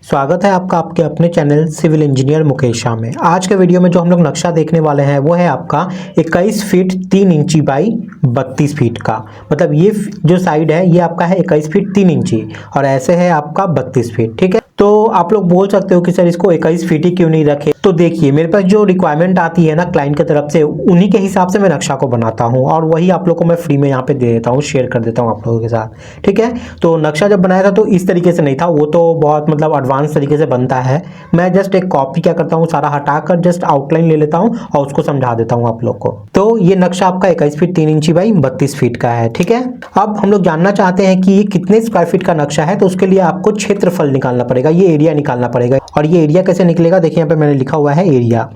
स्वागत है आपका आपके अपने channel civil engineer Mukesh Shah में। आज के वीडियो में जो हम लोग नक्शा देखने वाले हैं वो है आपका 21 फीट 3 इंची बाई 32 फीट का। मतलब ये जो साइड है ये आपका है 21 फीट 3 इंची और ऐसे है आपका 32 फीट। ठीक है, तो आप लोग बोल सकते हो कि सर इसको 21 फीट ही क्यों नहीं रखे। तो देखिए, मेरे पास जो रिक्वायरमेंट आती है ना क्लाइंट की तरफ से, उन्हीं के हिसाब से मैं नक्शा को बनाता हूँ और वही आप लोग को मैं फ्री में यहाँ पे दे देता हूँ, शेयर कर देता हूँ आप लोगों के साथ। ठीक है, तो नक्शा जब बनाया था तो इस तरीके से नहीं था, वो तो बहुत मतलब एडवांस तरीके से बनता है। मैं जस्ट एक कॉपी क्या करता हूँ, सारा हटाकर जस्ट आउटलाइन ले लेता हूँ और उसको समझा देता हूँ आप लोग को। तो ये नक्शा आपका 21 फीट 3 इंची बाई 32 फीट का है। ठीक है, अब हम लोग जानना चाहते हैं कि ये कितने स्क्वायर फीट का नक्शा है, तो उसके लिए आपको क्षेत्रफल निकालना पड़ेगा, ये एरिया निकालना पड़ेगा। और ये एरिया कैसे निकलेगा, देखिए यहाँ पे मैंने लिखा हुआ है एरिया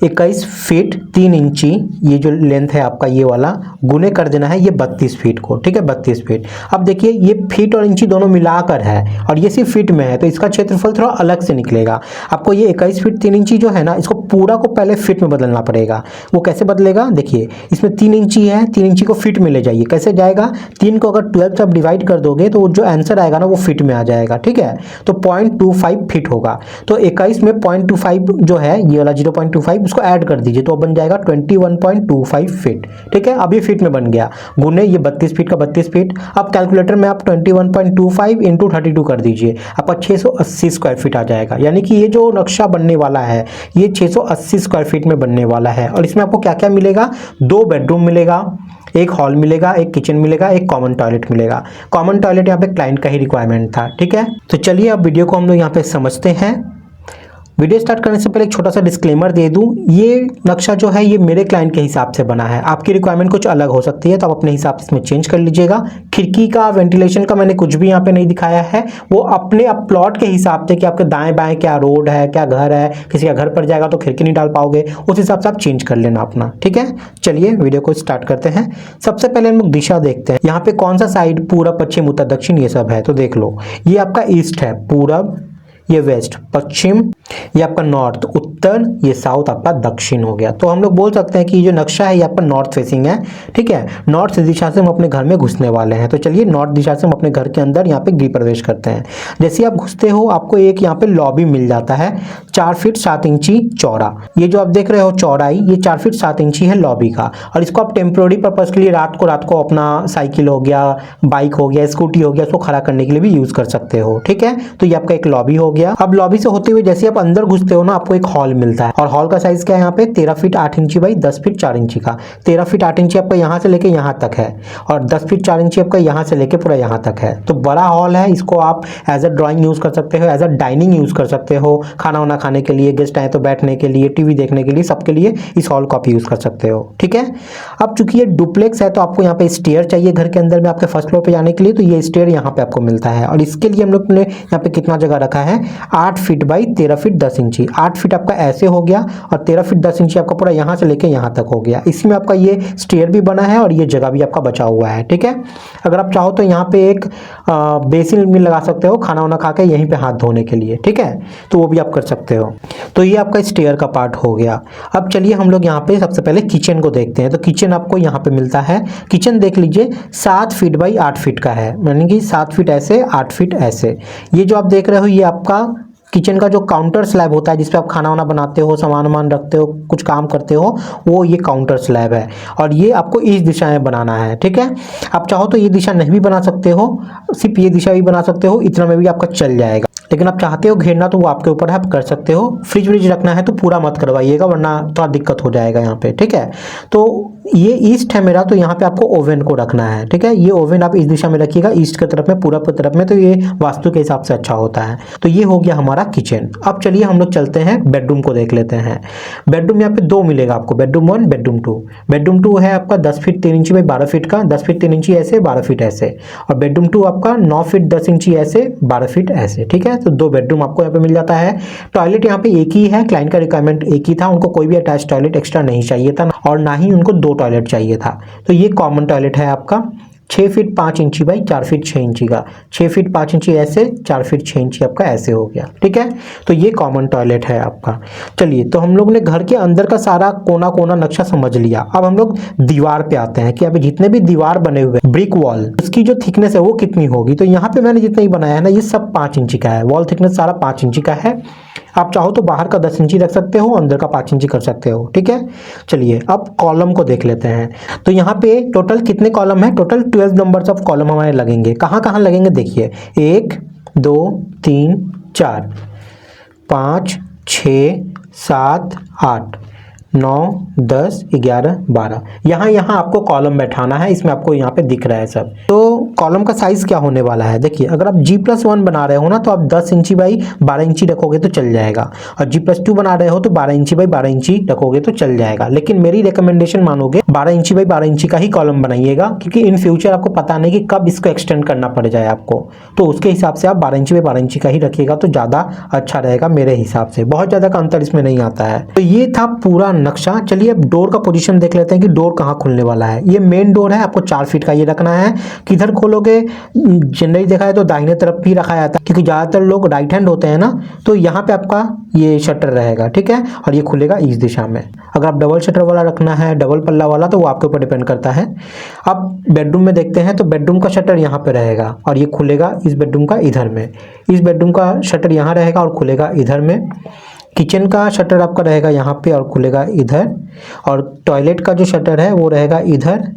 21 फीट 3 इंची, ये जो लेंथ है आपका ये वाला, गुने कर देना है ये 32 फीट को। ठीक है, 32 फीट। अब देखिए ये फीट और इंची दोनों मिलाकर है और ये सिर्फ फीट में है, तो इसका क्षेत्रफल थोड़ा अलग से निकलेगा। आपको ये 21 फीट 3 इंची जो है ना, इसको पूरा को पहले फीट में बदलना पड़ेगा। वो कैसे बदलेगा, देखिए इसमें 3 इंची है, 3 इंची को फीट में ले जाइए। कैसे जाएगा, 3 को अगर 12 से आप डिवाइड कर दोगे तो जो आंसर आएगा ना वो फीट में आ जाएगा। ठीक है, तो 0.25 फीट होगा। तो 21 में 0.25 जो है ये वाला 0.25 उसको ऐड कर दीजिए तो बन जाएगा 21.25 फीट। ठीक है, अभी फीट में बन गया, गुने ये 32 फीट का 32 फीट। अब कैलकुलेटर में आप 21.25 इंटू 32 कर दीजिए, आपका 680 स्क्वायर फीट आ जाएगा। यानी कि ये जो नक्शा बनने वाला है ये 680 स्क्वायर फीट में बनने वाला है। और इसमें आपको क्या क्या मिलेगा, 2 बेडरूम मिलेगा, एक हॉल मिलेगा, एक किचन मिलेगा, एक कॉमन टॉयलेट मिलेगा। कॉमन टॉयलेट यहाँ पे क्लाइंट का ही रिक्वायरमेंट था। ठीक है, तो चलिए अब वीडियो को हम लोग यहाँ पे समझते हैं। वीडियो स्टार्ट करने से पहले एक छोटा सा डिस्क्लेमर दे दूं, ये नक्शा जो है ये मेरे क्लाइंट के हिसाब से बना है। आपकी रिक्वायरमेंट कुछ अलग हो सकती है तो आप अपने हिसाब से इसमें चेंज कर लीजिएगा। खिड़की का, वेंटिलेशन का मैंने कुछ भी यहाँ पे नहीं दिखाया है, वो अपने प्लॉट के हिसाब से कि आपके दाएं बाएं क्या रोड है, क्या घर है, किसी का घर पर जाएगा तो खिड़की नहीं डाल पाओगे, उस हिसाब से आप चेंज कर लेना अपना। ठीक है, चलिए वीडियो को स्टार्ट करते हैं। सबसे पहले हम लोग दिशा देखते हैं, यहाँ पे कौन सा साइड, पूरब, पश्चिम, उत्तर, दक्षिण ये सब है। तो देख लो, ये आपका ईस्ट है, पूरब, ये वेस्ट, पश्चिम, ये आपका नॉर्थ, उत्तर, ये साउथ आपका दक्षिण हो गया। तो हम लोग बोल सकते हैं कि ये जो नक्शा है ये आपका नॉर्थ फेसिंग है। ठीक है, नॉर्थ दिशा से हम अपने घर में घुसने वाले हैं। तो चलिए नॉर्थ दिशा से हम अपने घर के अंदर यहाँ पे गृह प्रवेश करते हैं। जैसे आप घुसते हो आपको एक यहाँ पे लॉबी मिल जाता है, 4 फीट 7 इंची चौड़ा। ये जो आप देख रहे हो चौड़ाई, ये 4 फीट 7 इंची है लॉबी का। और इसको आप टेम्प्रोरी पर्पज के लिए रात को अपना साइकिल हो गया, बाइक हो गया, स्कूटी हो गया, उसको खड़ा करने के लिए भी यूज कर सकते हो। ठीक है, तो ये आपका एक लॉबी हो गया। अब लॉबी से होते हुए जैसे आप अंदर घुसते हो ना, आपको एक हॉल मिलता है। और हॉल का साइज क्या है यहाँ पे, 13 फीट 8 इंची बाई 10 फीट 4 इंची का। 13 फीट 8 इंची आपका यहाँ से लेके यहाँ तक है और 10 फीट 4 इंची आपका यहाँ से लेके पूरा यहाँ तक है। तो बड़ा हॉल है, इसको आप एज अ ड्राइंग यूज कर सकते हो, एज अ डाइनिंग यूज कर सकते हो, खाना वाना खाने के लिए, गेस्ट आए तो बैठने के लिए, टीवी देखने के लिए, सबके लिए इस हॉल को आप यूज कर सकते हो। ठीक है, अब चूंकि ये डुप्लेक्स है तो आपको यहाँ पे स्टेयर चाहिए घर के अंदर में आपके फर्स्ट फ्लोर पे जाने के लिए, तो ये स्टेयर यहाँ पे आपको मिलता है। और इसके लिए हम लोग ने यहाँ पे कितना जगह रखा है, 8 फीट बाई 13 फीट 10 इंची। 8 फीट आपका ऐसे हो गया और 13 फीट 10 इंची आपका पूरा यहाँ से लेके यहाँ तक हो गया। इसमें आपका ये स्टेयर भी बना है और ये जगह भी आपका बचा हुआ है। ठीक है, अगर आप चाहो तो यहाँ पे एक बेसिन भी लगा सकते हो, खाना वाना खा के यहीं पे हाथ धोने के लिए। ठीक है, तो वो भी आप कर सकते हो। तो ये आपका स्टेयर का पार्ट हो गया। अब चलिए हम लोग यहाँ पे सबसे पहले किचन को देखते हैं। तो किचन आपको यहाँ पे मिलता है, किचन देख लीजिए 7 फीट बाई 8 फीट का है, यानी कि 7 फीट ऐसे, 8 फीट ऐसे। ये जो आप देख रहे हो ये आपका किचन का जो काउंटर स्लैब होता है जिसपे आप खाना वाना बनाते हो, सामान वामान रखते हो, कुछ काम करते हो, वो ये काउंटर स्लैब है। और ये आपको इस दिशा में बनाना है। ठीक है, आप चाहो तो ये दिशा नहीं भी बना सकते हो, सिर्फ ये दिशा भी बना सकते हो, इतना में भी आपका चल जाएगा। लेकिन आप चाहते हो घेरना तो वो आपके ऊपर है, आप कर सकते हो। फ्रिज व्रिज रखना है तो पूरा मत करवाइएगा वरना थोड़ा दिक्कत हो जाएगा यहाँ पे। ठीक है, तो ये ईस्ट है मेरा, तो यहाँ पे आपको ओवन को रखना है। ठीक है, ये ओवन आप इस दिशा में रखिएगा, ईस्ट की तरफ में, पूरब की तरफ में, तो ये वास्तु के हिसाब से अच्छा होता है। तो ये हो गया हमारा किचन। अब चलिए हम लोग चलते हैं बेडरूम को देख लेते हैं। बेडरूम यहाँ पे 2 मिलेगा आपको, बेडरूम 1, बेडरूम 2। बेडरूम 2 है आपका 10 फीट 3 इंची बाई 12 फीट का, 10 फीट 3 इंची ऐसे, 12 फीट ऐसे। और बेडरूम 2 आपका 9 फीट 10 इंची ऐसे, 12 फीट ऐसे। ठीक है, तो 2 बेडरूम आपको यहाँ पे मिल जाता है। टॉयलेट यहाँ पे एक ही है, क्लाइंट का रिक्वायरमेंट एक ही था, उनको कोई भी अटैच टॉयलेट एक्स्ट्रा नहीं चाहिए था और ना ही उनको 2 टॉयलेट चाहिए था। तो ये कॉमन टॉयलेट है आपका। 6 फीट 5 इंची बाई 4 फीट 6 इंची का, 6 फीट 5 इंची ऐसे, 4 फीट 6 इंची आपका ऐसे हो गया। ठीक है, तो ये कॉमन टॉयलेट है आपका। चलिए, तो हम लोग ने घर के अंदर का सारा कोना कोना नक्शा समझ लिया। अब हम लोग दीवार पे आते हैं कि अभी जितने भी दीवार बने हुए ब्रिक वॉल, उसकी जो थिकनेस है वो कितनी होगी। तो यहाँ पे मैंने जितना ही बनाया है ना, ये सब 5 इंची का है। वॉल थिकनेस सारा 5 इंची का है। आप चाहो तो बाहर का 10 इंची रख सकते हो, अंदर का 5 इंची कर सकते हो। ठीक है, चलिए अब कॉलम को देख लेते हैं। तो यहाँ पे टोटल कितने कॉलम है? टोटल 12 नंबर्स ऑफ कॉलम हमारे लगेंगे। कहाँ कहाँ लगेंगे देखिए, 1 2 3 4 5 6 7 8 9 10 11 12, यहाँ आपको कॉलम बैठाना है। इसमें आपको यहाँ पे दिख रहा है सब। तो कॉलम का साइज क्या होने वाला है देखिए, अगर आप G+1 बना रहे हो ना, तो आप 10 इंची बाई 12 इंची रखोगे तो चल जाएगा, और G+2 बना रहे हो तो 12 इंची बाई 12 इंची रखोगे तो चल जाएगा। लेकिन मेरी रिकमेंडेशन मानोगे 12 इंची बाई 12 इंची का ही कॉलम बनाइएगा, क्योंकि इन फ्यूचर आपको पता नहीं कि कब इसको एक्सटेंड करना पड़ जाए आपको। तो उसके हिसाब से आप 12 इंची बाई 12 इंची का ही रखिएगा तो ज़्यादा अच्छा रहेगा मेरे हिसाब से। बहुत ज़्यादा का अंतर इसमें नहीं आता है। तो ये था पूरा नक्शा। चलिए अब डोर का पोजीशन देख लेते हैं कि डोर कहाँ खुलने वाला है। ये मेन डोर है, आपको 4 फीट का ये रखना है। किधर खोलोगे? जनरली देखा है तो दाहिने तरफ भी रखा जाता है, क्योंकि ज़्यादातर लोग राइट हैंड होते हैं ना। तो यहाँ पे आपका ये शटर रहेगा, ठीक है, और ये खुलेगा इस दिशा में। अगर आप डबल शटर वाला रखना है, डबल पल्ला वाला, तो वो आपके ऊपर डिपेंड करता है। अब बेडरूम में देखते हैं, तो बेडरूम का शटर यहाँ पे रहेगा और ये खुलेगा इस बेडरूम का इधर में। इस बेडरूम का शटर यहाँ रहेगा और खुलेगा इधर में। किचन का शटर आपका रहेगा यहाँ पे और खुलेगा इधर, और टॉयलेट का जो शटर है वो रहेगा इधर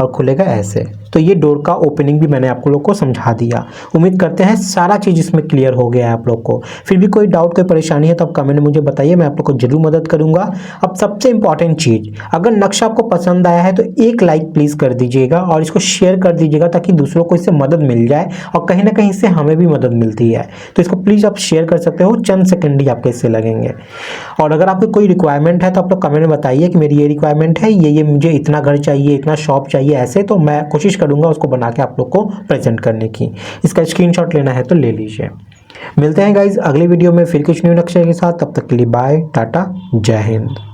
और खुलेगा ऐसे। तो ये डोर का ओपनिंग भी मैंने आप लोग को समझा दिया। उम्मीद करते हैं सारा चीज़ इसमें क्लियर हो गया है आप लोग को। फिर भी कोई डाउट, कोई परेशानी है तो आप कमेंट में मुझे बताइए, मैं आप लोग को जरूर मदद करूंगा। अब सबसे इंपॉर्टेंट चीज़, अगर नक्शा आपको पसंद आया है तो एक लाइक प्लीज़ कर दीजिएगा और इसको शेयर कर दीजिएगा, ताकि दूसरों को इससे मदद मिल जाए और कहीं ना कहीं इससे हमें भी मदद मिलती है। तो इसको प्लीज़ आप शेयर कर सकते हो, चंद सेकेंड ही आपके इससे लगेंगे। और अगर आपको कोई रिक्वायरमेंट है तो आप लोग कमेंट में बताइए कि मेरी ये रिक्वायरमेंट है, ये मुझे इतना घर चाहिए, इतना शॉप चाहिए, ऐसे। तो मैं कोशिश करूंगा उसको बना के आप लोग को प्रेजेंट करने की। इसका स्क्रीनशॉट लेना है तो ले लीजिए। मिलते हैं गाइज अगली वीडियो में फिर कुछ न्यू नक्शे के साथ। तब तक के लिए बाय, टाटा, जय हिंद।